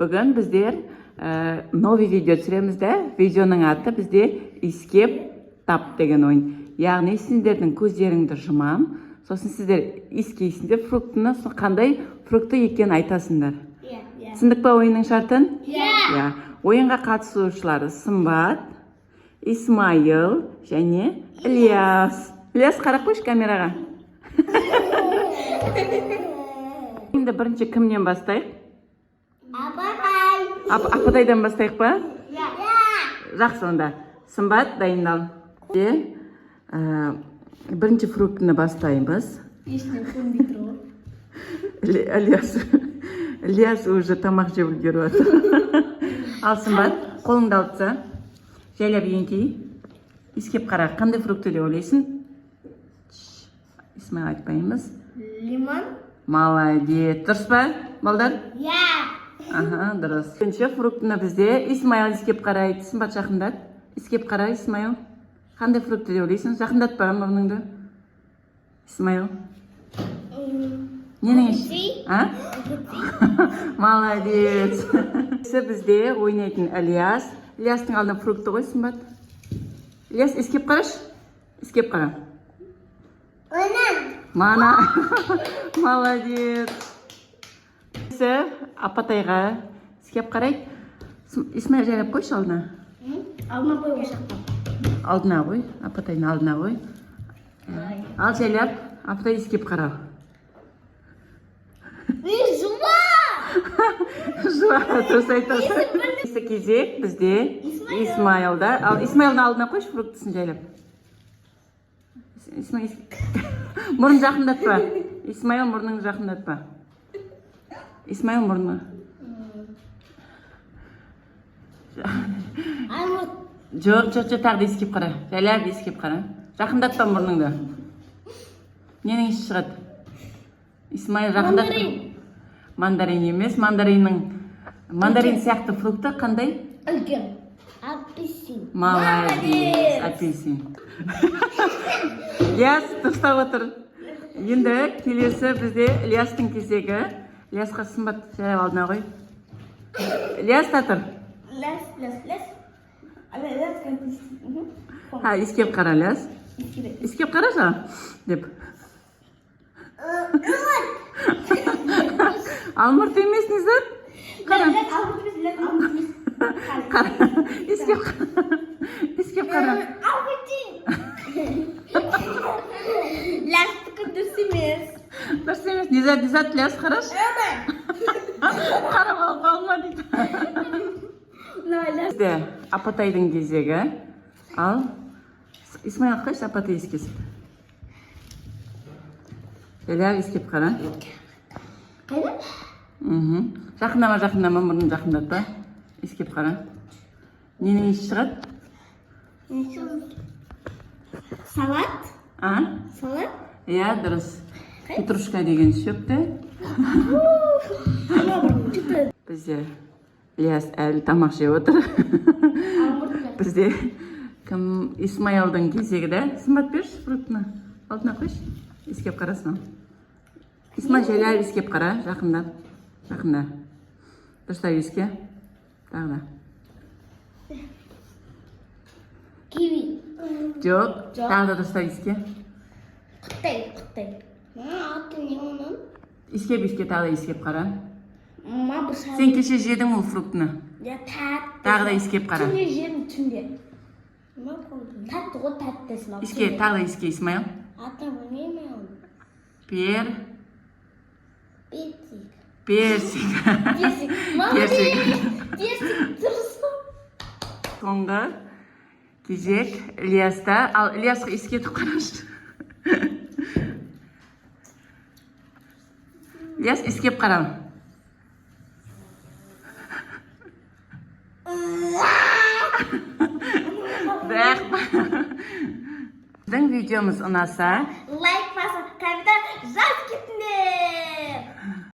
Бүгін біздер новый видео түсіреміз де. Видеоның аты бізде «Иіскеп тап» деген ойын. Яғни сендердің көздеріңді жұмам, сосын сіздер иіскейсіңдер фруктыны, қандай фрукты екенін айтасыңдар. Түсіндік па ойынның шартын? Ойынға қатысушылары Сымбат, Исмайыл және Ильяс. Ильяс, қарап қойшы камераға. Енді бірінші кімнен бастайық? Апатайдан бастайық па? Жақсы онда. Сымбат, дайындал. Бірінші фруктыны бастаймыз. Ильяс уже тамақ жеп үлгеріп отыр. Ал Сымбат, қолыңды алыпса, жайлап еңкей. Иіскеп қара, қандай фрукты деп ойлайсың? Исмайл айтпаймыз. Лимон. Молодец. Дұрыс па, балдар? Дұрыс. Бірінші фруктыны бізде Исмайл иіскеп қарайды. Сымбат, жақындат. Иіскеп қара, Исмайл. Қандай фрукты деп ойлайсың? Жақындат па мұрныңды? Исмайл. Ненің іші? Молодец. Бізде ойнайтын Ильяс. Ильястың алдына фрукты қой, Сымбат. Ильяс, иіскеп қараш. Иіскеп қара. Мана. Молодец. Апатайға иіскеп қарайды. Исмайл, жайлап қойшы алдына. Алдына қой ошақтан. Алдына қой. Апатайдың алдына қой. Ал жайлап, Апатай иіскеп қара. Жұма! Жұма, дұрыс айтасың. Есі кезек бізде Исмайлда. Ал Исмайлдың алдына қойшы фруктысын жайлап. Исмайл, мұрын жақындатпа. Исмайл, мұрның жақындатпа. Исмайл, мұрны. Жоқ, тағы иіскеп қара. Жайлап иіскеп қара. Жақындатпа мұрныңды. Ненің іші шығады? Исмайл, жақындатпа. Мандарин емес. Мандарин сияқты фрукты қандай? Үлкен. Апельсин. Молодец, апельсин. Ильяс, дұрыстап отыр. Енді келесі бізде Ильястың кезегі. Ильясқа Сымбат жайлап алдына қой. Ильяс, татыр. Иіскеп қара, Ильяс. Иіскеп қара жа, деп. Алмұрт емес, Низат? Қара. Иіскеп қара. Лястікі дұрыс емес. Дұрыс емес. Низат, Ляс қараш. Қарап алып алма дейді. Бізде Апатайдың кезегі. Ал Исмайл қойшы, Апатай иіскесін. Жайлап иіскеп қара. Қайда? Жақындама, мұрнын жақындатпа. Иіскеп қара. Ненің іші шығады? Салат. Салат? Иә, дұрыс. Петрушка деген шөпті. Бізде Ильяс әлі тамақ жеп отыр. Бізде кім Исмайлдың кезегі де. Сымбат берші фруктыны. Алдына қойшы. Иіскеп қарасын. Исмайл, жайлап иіскеп қара. Жақында. Дұрыстап иіске. Тағы да. Киви. Жоқ, тағы да дұрыстап иіске. Қытай. Аты не оның? Иіскеп, тағы да иіскеп қара. Сен Сен кеше жедің ол фруктыны. Тағы да иіскеп қара. Түнде жедім, түнде. Тәтті ғой, тәттісін. Тағы да иіске, Исмайл. Аты білмеймін оны. Персик. Персик дұрыс. Соңғы кезек Ильяста. Ал Ильясқа иіскетіп қарашы. Ильяс, иіскеп қара. Біздің видеомыз ұнаса,